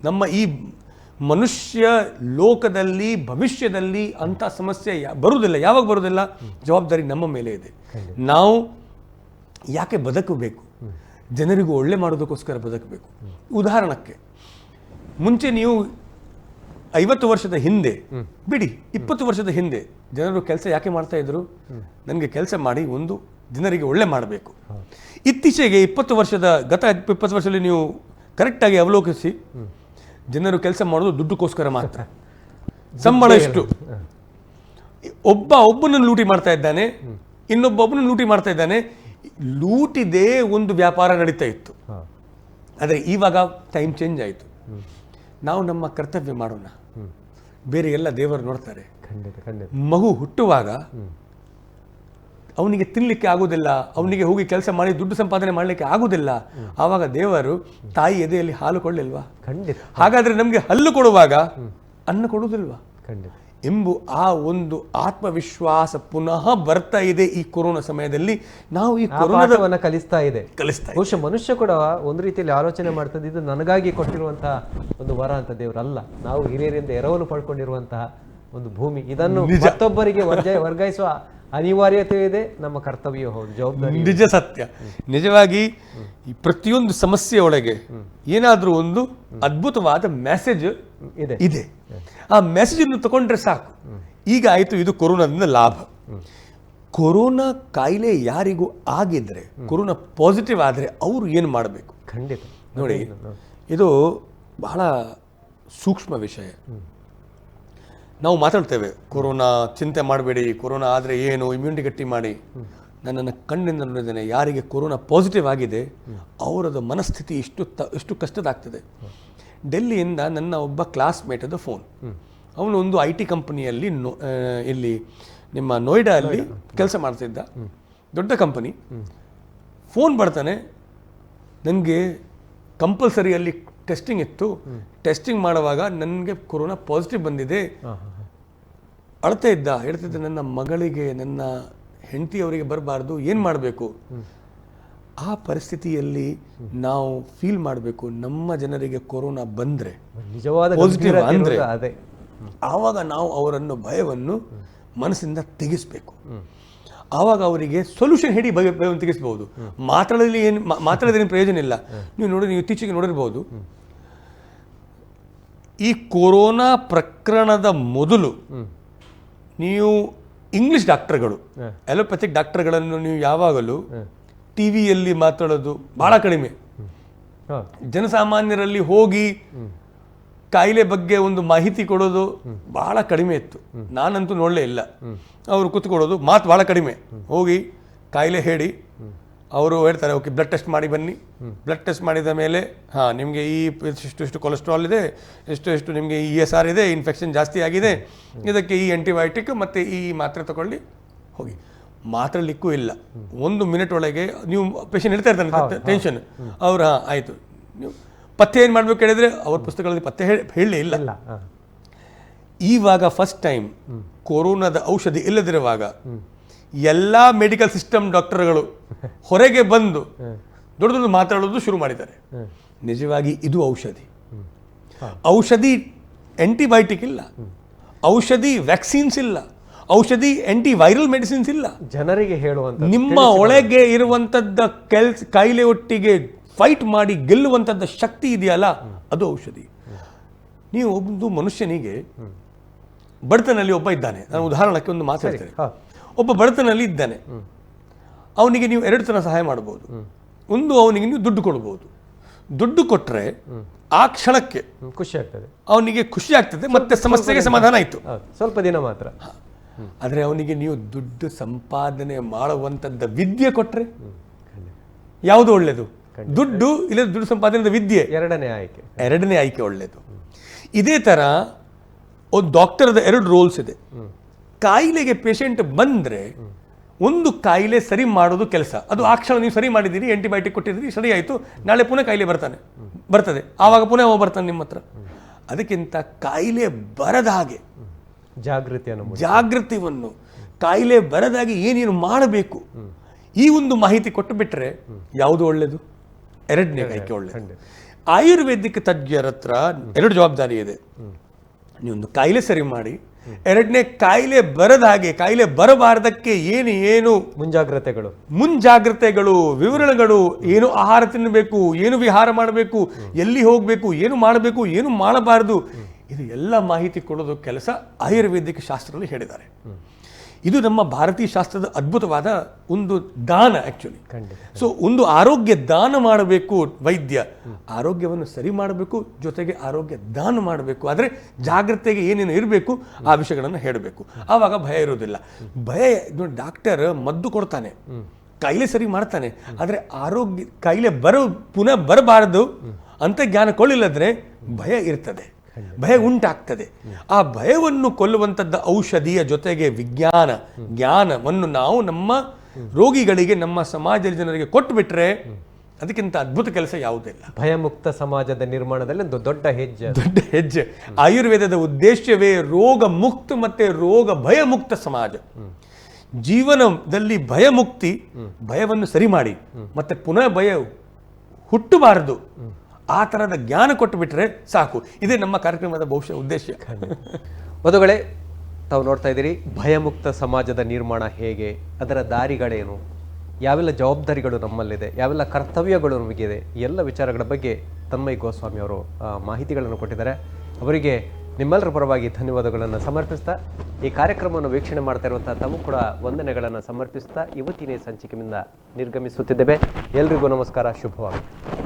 ನಮ್ಮ ಈ ಮನುಷ್ಯ ಲೋಕದಲ್ಲಿ ಭವಿಷ್ಯದಲ್ಲಿ ಅಂಥ ಸಮಸ್ಯೆ ಬರುವುದಿಲ್ಲ. ಯಾವಾಗ ಬರುವುದಿಲ್ಲ, ಜವಾಬ್ದಾರಿ ನಮ್ಮ ಮೇಲೆ ಇದೆ. ನಾವು ಯಾಕೆ ಬದುಕಬೇಕು, ಜನರಿಗೂ ಒಳ್ಳೆ ಮಾಡೋದಕ್ಕೋಸ್ಕರ ಬದುಕಬೇಕು. ಉದಾಹರಣಕ್ಕೆ, ಮುಂಚೆ ನೀವು 50 ವರ್ಷದ ಹಿಂದೆ ಬಿಡಿ, 20 ವರ್ಷದ ಹಿಂದೆ ಜನರು ಕೆಲಸ ಯಾಕೆ ಮಾಡ್ತಾ ಇದ್ರು, ನನಗೆ ಕೆಲಸ ಮಾಡಿ ಒಂದು ಜನರಿಗೆ ಒಳ್ಳೆ ಮಾಡಬೇಕು. ಇತ್ತೀಚೆಗೆ 20 ವರ್ಷದಲ್ಲಿ ನೀವು ಕರೆಕ್ಟಾಗಿ ಅವಲೋಕಿಸಿ, ಜನರು ಕೆಲಸ ಮಾಡೋದು ದುಡ್ಡುಗೋಸ್ಕರ ಮಾತ್ರ. ಸಂಬಳ ಎಷ್ಟು, ಒಬ್ಬನನ್ನು ಲೂಟಿ ಮಾಡ್ತಾ ಇದ್ದಾನೆ, ಇನ್ನೊಬ್ಬೊಬ್ಬನನ್ನು ಲೂಟಿ ಮಾಡ್ತಾ ಇದ್ದಾನೆ. ಲೂಟಿದೇ ಒಂದು ವ್ಯಾಪಾರ ನಡೀತಾ ಇತ್ತು. ಆದರೆ ಇವಾಗ ಟೈಮ್ ಚೇಂಜ್ ಆಯಿತು. ನಾವು ನಮ್ಮ ಕರ್ತವ್ಯ ಮಾಡೋಣ, ಬೇರೆ ಎಲ್ಲ ದೇವರು ನೋಡ್ತಾರೆ. ಮಗು ಹುಟ್ಟುವಾಗ ಅವನಿಗೆ ತಿನ್ನಲಿಕ್ಕೆ ಆಗುವುದಿಲ್ಲ, ಅವನಿಗೆ ಹೋಗಿ ಕೆಲಸ ಮಾಡಿ ದುಡ್ಡು ಸಂಪಾದನೆ ಮಾಡಲಿಕ್ಕೆ ಆಗುವುದಿಲ್ಲ. ಆವಾಗ ದೇವರು ತಾಯಿ ಎದೆಯಲ್ಲಿ ಹಾಲು ಕೊಡಲಿಲ್ವಾ? ಹಾಗಾದ್ರೆ ನಮಗೆ ಹಲ್ಲು ಕೊಡುವಾಗ ಅನ್ನ ಕೊಡುವುದಿಲ್ವಾ ಎಂಬ ಆ ಒಂದು ಆತ್ಮವಿಶ್ವಾಸ ಪುನಃ ಬರ್ತಾ ಇದೆ ಈ ಕೊರೋನಾ ಸಮಯದಲ್ಲಿ. ನಾವು ಈ ಕೊರೋನಾವನ್ನು ಕಲಿಸ್ತಾ ಇದೆ. ಬಹುಶಃ ಮನುಷ್ಯ ಕೂಡ ಒಂದು ರೀತಿಯಲ್ಲಿ ಆಲೋಚನೆ ಮಾಡ್ತದೆ, ಇದು ನನಗಾಗಿ ಕೊಟ್ಟಿರುವಂತಹ ಒಂದು ವರ ಅಂತ ದೇವರಲ್ಲ, ನಾವು ಹಿರಿಯರಿಂದ ಎರವಲು ಪಡ್ಕೊಂಡಿರುವಂತಹ ಒಂದು ಭೂಮಿ. ಇದನ್ನು ಮತ್ತೊಬ್ಬರಿಗೆ ವರ್ಗಾಯಿಸುವ ಅನಿವಾರ್ಯತೆ ಇದೆ, ನಮ್ಮ ಕರ್ತವ್ಯ ಹೌದು, ಜವಾಬ್ದಾರಿ. ನಿಜ ಸತ್ಯ. ನಿಜವಾಗಿ ಈ ಪ್ರತಿಯೊಂದು ಸಮಸ್ಯೆ ಒಳಗೆ ಏನಾದ್ರೂ ಒಂದು ಅದ್ಭುತವಾದ ಮೆಸೇಜ್ ಇದೆ. ಆ ಮೆಸೇಜನ್ನು ತಗೊಂಡ್ರೆ ಸಾಕು. ಈಗ ಆಯಿತು, ಇದು ಕೊರೋನಾದಿಂದ ಲಾಭ. ಕೊರೋನಾ ಕಾಯಿಲೆ ಯಾರಿಗೂ ಆಗಿದ್ರೆ, ಕೊರೋನಾ ಪಾಸಿಟಿವ್ ಆದರೆ ಅವರು ಏನು ಮಾಡಬೇಕು? ಖಂಡಿತ ನೋಡಿ, ಇದು ಬಹಳ ಸೂಕ್ಷ್ಮ ವಿಷಯ. ನಾವು ಮಾತಾಡ್ತೇವೆ ಕೊರೋನಾ ಚಿಂತೆ ಮಾಡಬೇಡಿ, ಕೊರೋನಾ ಆದರೆ ಏನು, ಇಮ್ಯುನಿಟಿ ಗಟ್ಟಿ ಮಾಡಿ. ನನ್ನನ್ನು ಕಣ್ಣಿಂದ ನೋಡಿದ್ದೇನೆ, ಯಾರಿಗೆ ಕೊರೋನಾ ಪಾಸಿಟಿವ್ ಆಗಿದೆ ಅವರದ ಮನಸ್ಥಿತಿ ಎಷ್ಟು ಕಷ್ಟದಾಗ್ತದೆ. ಡೆಲ್ಲಿಯಿಂದ ನನ್ನ ಒಬ್ಬ ಕ್ಲಾಸ್ಮೇಟದ ಫೋನ್. ಅವನು ಒಂದು IT ಕಂಪನಿಯಲ್ಲಿ ಇಲ್ಲಿ ನಿಮ್ಮ ನೋಯ್ಡಾ ಅಲ್ಲಿ ಕೆಲಸ ಮಾಡ್ತಿದ್ದ, ದೊಡ್ಡ ಕಂಪನಿ. ಫೋನ್ ಬರ್ತಾನೆ, ನನಗೆ ಕಂಪಲ್ಸರಿಯಲ್ಲಿ ಟೆಸ್ಟಿಂಗ್ ಇತ್ತು, ಟೆಸ್ಟಿಂಗ್ ಮಾಡುವಾಗ ನನಗೆ ಕೊರೋನಾ ಪಾಸಿಟಿವ್ ಬಂದಿದೆ. ಹೇಳ್ತಿದ್ದೆ ನನ್ನ ಮಗಳಿಗೆ, ನನ್ನ ಹೆಂಡತಿಯವರಿಗೆ ಬರಬಾರ್ದು, ಏನು ಮಾಡಬೇಕು? ಆ ಪರಿಸ್ಥಿತಿಯಲ್ಲಿ ನಾವು ಫೀಲ್ ಮಾಡಬೇಕು, ನಮ್ಮ ಜನರಿಗೆ ಕೊರೋನಾ ಬಂದರೆ, ನಿಜವಾದ ಪಾಸಿಟಿವ್ ಅಂದರೆ, ಅದೇ ಆವಾಗ ನಾವು ಅವರನ್ನು ಭಯವನ್ನು ಮನಸ್ಸಿಂದ ತೆಗೆಸಬೇಕು. ಆವಾಗ ಅವರಿಗೆ ಸೊಲ್ಯೂಷನ್ ಹೇಳಿ ಭಯವನ್ನು ತೆಗೆಸಬಹುದು. ಮಾತಾಡೋದ್ರೇನು ಪ್ರಯೋಜನ ಇಲ್ಲ. ನೀವು ಇತ್ತೀಚೆಗೆ ನೋಡಿರ್ಬೋದು, ಈ ಕೊರೋನಾ ಪ್ರಕರಣದ ಮೊದಲು ನೀವು ಇಂಗ್ಲಿಷ್ ಡಾಕ್ಟರ್ಗಳು, ಅಲೋಪತಿಕ್ ಡಾಕ್ಟರ್ಗಳನ್ನು ನೀವು ಯಾವಾಗಲೂ ಟಿವಿಯಲ್ಲಿ ಮಾತಾಡೋದು ಬಹಳ ಕಡಿಮೆ. ಜನಸಾಮಾನ್ಯರಲ್ಲಿ ಹೋಗಿ ಕಾಯಿಲೆ ಬಗ್ಗೆ ಒಂದು ಮಾಹಿತಿ ಕೊಡೋದು ಬಹಳ ಕಡಿಮೆ ಇತ್ತು. ನಾನಂತೂ ನೋಡಲೇ ಇಲ್ಲ. ಅವರು ಕೂತ್ಕೊಳ್ಳೋದು, ಮಾತು ಬಹಳ ಕಡಿಮೆ. ಹೋಗಿ ಕಾಯಿಲೆ ಹೇಳಿ, ಅವರು ಹೇಳ್ತಾರೆ ಓಕೆ ಬ್ಲಡ್ ಟೆಸ್ಟ್ ಮಾಡಿ ಬನ್ನಿ. ಬ್ಲಡ್ ಟೆಸ್ಟ್ ಮಾಡಿದ ಮೇಲೆ ನಿಮಗೆ ಈ ಇಷ್ಟು ಕೊಲೆಸ್ಟ್ರಾಲ್ ಇದೆ, ಎಷ್ಟು ನಿಮಗೆ ESR ಇದೆ, ಇನ್ಫೆಕ್ಷನ್ ಜಾಸ್ತಿ ಆಗಿದೆ, ಇದಕ್ಕೆ ಈ ಆಂಟಿಬಯೋಟಿಕ್ ಮತ್ತು ಈ ಮಾತ್ರೆ ತಗೊಳ್ಳಿ, ಹೋಗಿ. ಮಾತಾಡಲಿಕ್ಕೂ ಇಲ್ಲ. 1 ಮಿನಿಟ್ ಒಳಗೆ ನೀವು ಪೇಷಂಟ್ ಹೇಳ್ತಾ ಇರ್ತಾನೆ ಟೆನ್ಷನ್. ಅವ್ರು ಆಯಿತು, ನೀವು ಪತ್ತೆ ಏನು ಮಾಡಬೇಕು ಹೇಳಿದ್ರೆ ಅವ್ರ ಪುಸ್ತಕಗಳಲ್ಲಿ ಪತ್ತೆ ಹೇಳಲೇ ಇಲ್ಲ. ಈವಾಗ ಫಸ್ಟ್ ಟೈಮ್ ಕೊರೋನಾದ ಔಷಧಿ ಇಲ್ಲದಿರುವಾಗ ಎಲ್ಲ ಮೆಡಿಕಲ್ ಸಿಸ್ಟಮ್ ಡಾಕ್ಟರ್ಗಳು ಹೊರಗೆ ಬಂದು ದೊಡ್ಡ ಮಾತಾಡೋದು ಶುರು ಮಾಡಿದ್ದಾರೆ. ನಿಜವಾಗಿ ಇದು ಔಷಧಿ ಆಂಟಿಬಯೋಟಿಕ್ ಇಲ್ಲ, ಔಷಧಿ ವ್ಯಾಕ್ಸಿನ್ಸ್ ಇಲ್ಲ, ಔಷಧಿ ಆಂಟಿವೈರಲ್ ಮೆಡಿಸಿನ್ಸ್ ಇಲ್ಲ. ಜನರಿಗೆ ಹೇಳುವಂತ, ನಿಮ್ಮ ಒಳಗೆ ಇರುವಂತದ್ದ ಕಾಯಿಲೆ ಒಟ್ಟಿಗೆ ಫೈಟ್ ಮಾಡಿ ಗೆಲ್ಲುವಂಥದ್ದು ಶಕ್ತಿ ಇದೆಯಲ್ಲ, ಅದು ಔಷಧಿ. ನೀವು ಒಂದು ಮನುಷ್ಯನಿಗೆ ಬಡತನಲ್ಲಿ ಒಬ್ಬ ಇದ್ದಾನೆ, ನಾನು ಉದಾಹರಣಕ್ಕೆ ಒಂದು ಮಾತಾಡ್ತೇನೆ. ಒಬ್ಬ ಬಡತನಲ್ಲಿ ಇದ್ದಾನೆ, ಅವನಿಗೆ ನೀವು 2 ಥರ ಸಹಾಯ ಮಾಡ್ಬೋದು. ಒಂದು, ಅವನಿಗೆ ನೀವು ದುಡ್ಡು ಕೊಡ್ಬೋದು. ದುಡ್ಡು ಕೊಟ್ಟರೆ ಆ ಕ್ಷಣಕ್ಕೆ ಅವನಿಗೆ ಖುಷಿ ಆಗ್ತದೆ, ಮತ್ತೆ ಸಮಸ್ಯೆಗೆ ಸಮಾಧಾನ ಆಯಿತು, ಸ್ವಲ್ಪ ದಿನ ಮಾತ್ರ. ಆದರೆ ಅವನಿಗೆ ನೀವು ದುಡ್ಡು ಸಂಪಾದನೆ ಮಾಡುವಂಥದ್ದು ವಿದ್ಯೆ ಕೊಟ್ಟರೆ ಯಾವುದು ಒಳ್ಳೆಯದು? ದುಡ್ಡು ಇಲ್ಲ ದುಡ್ಡು ಸಂಪಾದನೆ ವಿದ್ಯೆ ಎರಡನೇ ಆಯ್ಕೆ ಒಳ್ಳೆಯದು. ಇದೇ ಥರ ಒಂದು ಡಾಕ್ಟರ್ದ 2 ರೋಲ್ಸ್ ಇದೆ. ಕಾಯಿಲೆಗೆ ಪೇಷಂಟ್ ಬಂದರೆ ಒಂದು ಕಾಯಿಲೆ ಸರಿ ಮಾಡೋದು ಕೆಲಸ, ಅದು ಆ ಕ್ಷಣ ನೀವು ಸರಿ ಮಾಡಿದ್ದೀರಿ, ಆಂಟಿಬಯೋಟಿಕ್ ಕೊಟ್ಟಿದ್ದೀರಿ, ಸರಿ ಆಯಿತು, ನಾಳೆ ಪುನಃ ಕಾಯಿಲೆ ಬರ್ತದೆ, ಆವಾಗ ಪುನಃ ಬರ್ತಾನೆ ನಿಮ್ಮ ಹತ್ರ. ಅದಕ್ಕಿಂತ ಕಾಯಿಲೆ ಬರದ ಹಾಗೆ ಜಾಗೃತಿಯನ್ನು, ಕಾಯಿಲೆ ಬರದಾಗಿ ಏನೇನು ಮಾಡಬೇಕು, ಈ ಒಂದು ಮಾಹಿತಿ ಕೊಟ್ಟು ಬಿಟ್ಟರೆ ಯಾವುದು ಒಳ್ಳೆಯದು? ಎರಡನೇ ಆಯ್ಕೆ ಒಳ್ಳೆಯದು. ಆಯುರ್ವೇದಿಕ್ ತಜ್ಞರ ಹತ್ರ 2 ಜವಾಬ್ದಾರಿ ಇದೆ. ನೀವೊಂದು ಕಾಯಿಲೆ ಸರಿ ಮಾಡಿ, ಎರಡನೇ ಕಾಯಿಲೆ ಬರದ ಹಾಗೆ, ಕಾಯಿಲೆ ಬರಬಾರದಕ್ಕೆ ಏನು ಮುಂಜಾಗ್ರತೆಗಳು, ವಿವರಣೆಗಳು, ಏನು ಆಹಾರ ತಿನ್ನಬೇಕು, ಏನು ವಿಹಾರ ಮಾಡಬೇಕು, ಎಲ್ಲಿ ಹೋಗಬೇಕು, ಏನು ಮಾಡಬೇಕು, ಏನು ಮಾಡಬಾರದು, ಇದು ಎಲ್ಲ ಮಾಹಿತಿ ಕೊಡೋದು ಕೆಲಸ ಆಯುರ್ವೇದಿಕ್ ಶಾಸ್ತ್ರದಲ್ಲಿ ಹೇಳಿದ್ದಾರೆ. ಇದು ನಮ್ಮ ಭಾರತೀಯ ಶಾಸ್ತ್ರದ ಅದ್ಭುತವಾದ ಒಂದು ದಾನ ಆ್ಯಕ್ಚುಲಿ. ಸೊ ಒಂದು ಆರೋಗ್ಯ ದಾನ ಮಾಡಬೇಕು ವೈದ್ಯ, ಆರೋಗ್ಯವನ್ನು ಸರಿ ಮಾಡಬೇಕು, ಜೊತೆಗೆ ಆರೋಗ್ಯ ದಾನ ಮಾಡಬೇಕು. ಆದರೆ ಜಾಗ್ರತೆಗೆ ಏನೇನು ಇರಬೇಕು ಆ ವಿಷಯಗಳನ್ನು ಹೇಳಬೇಕು, ಆವಾಗ ಭಯ ಇರೋದಿಲ್ಲ. ಡಾಕ್ಟರ್ ಮದ್ದು ಕೊಡ್ತಾನೆ, ಕಾಯಿಲೆ ಸರಿ ಮಾಡ್ತಾನೆ, ಆದರೆ ಕಾಯಿಲೆ ಪುನಃ ಬರಬಾರದು ಅಂತ ಜ್ಞಾನ ಕೊಳ್ಳಿಲ್ಲದ್ರೆ ಭಯ ಇರ್ತದೆ, ಭಯ ಉಂಟಾಗ್ತದೆ. ಆ ಭಯವನ್ನು ಕೊಲ್ಲುವಂಥದ್ದು ಔಷಧಿಯ ಜೊತೆಗೆ ಜ್ಞಾನವನ್ನು ನಾವು ನಮ್ಮ ರೋಗಿಗಳಿಗೆ, ನಮ್ಮ ಸಮಾಜದ ಜನರಿಗೆ ಕೊಟ್ಟು ಬಿಟ್ರೆ ಅದಕ್ಕಿಂತ ಅದ್ಭುತ ಕೆಲಸ ಯಾವುದಿಲ್ಲ. ಭಯಮುಕ್ತ ಸಮಾಜದ ನಿರ್ಮಾಣದಲ್ಲಿ ಒಂದು ದೊಡ್ಡ ಹೆಜ್ಜೆ. ಆಯುರ್ವೇದದ ಉದ್ದೇಶವೇ ರೋಗ ಮುಕ್ತ ಮತ್ತೆ ಭಯಮುಕ್ತ ಸಮಾಜ. ಜೀವನದಲ್ಲಿ ಭಯಮುಕ್ತಿ, ಭಯವನ್ನು ಸರಿ ಮಾಡಿ ಮತ್ತೆ ಪುನಃ ಭಯ ಹುಟ್ಟಬಾರದು, ಆ ಥರದ ಜ್ಞಾನ ಕೊಟ್ಟು ಬಿಟ್ಟರೆ ಸಾಕು. ಇದೇ ನಮ್ಮ ಕಾರ್ಯಕ್ರಮದ ಬಹುಶಃ ಉದ್ದೇಶ. ಮದುಗಳೇ, ತಾವು ನೋಡ್ತಾ ಇದ್ದೀರಿ ಭಯಮುಕ್ತ ಸಮಾಜದ ನಿರ್ಮಾಣ ಹೇಗೆ, ಅದರ ದಾರಿಗಳೇನು, ಯಾವೆಲ್ಲ ಜವಾಬ್ದಾರಿಗಳು ನಮ್ಮಲ್ಲಿದೆ, ಯಾವೆಲ್ಲ ಕರ್ತವ್ಯಗಳು ನಮಗಿದೆ, ಎಲ್ಲ ವಿಚಾರಗಳ ಬಗ್ಗೆ ತನ್ಮಯ್ ಗೋಸ್ವಾಮಿ ಅವರು ಮಾಹಿತಿಗಳನ್ನು ಕೊಟ್ಟಿದ್ದಾರೆ. ಅವರಿಗೆ ನಿಮ್ಮೆಲ್ಲರ ಪರವಾಗಿ ಧನ್ಯವಾದಗಳನ್ನು ಸಮರ್ಪಿಸ್ತಾ ಈ ಕಾರ್ಯಕ್ರಮವನ್ನು ವೀಕ್ಷಣೆ ಮಾಡ್ತಾ ಇರುವಂತಹ ತಮಗೂ ಕೂಡ ವಂದನೆಗಳನ್ನು ಸಮರ್ಪಿಸ್ತಾ ಇವತ್ತಿನ ಸಂಚಿಕೆಯಿಂದ ನಿರ್ಗಮಿಸುತ್ತಿದ್ದೇವೆ. ಎಲ್ರಿಗೂ ನಮಸ್ಕಾರ, ಶುಭವಾಗಲಿ.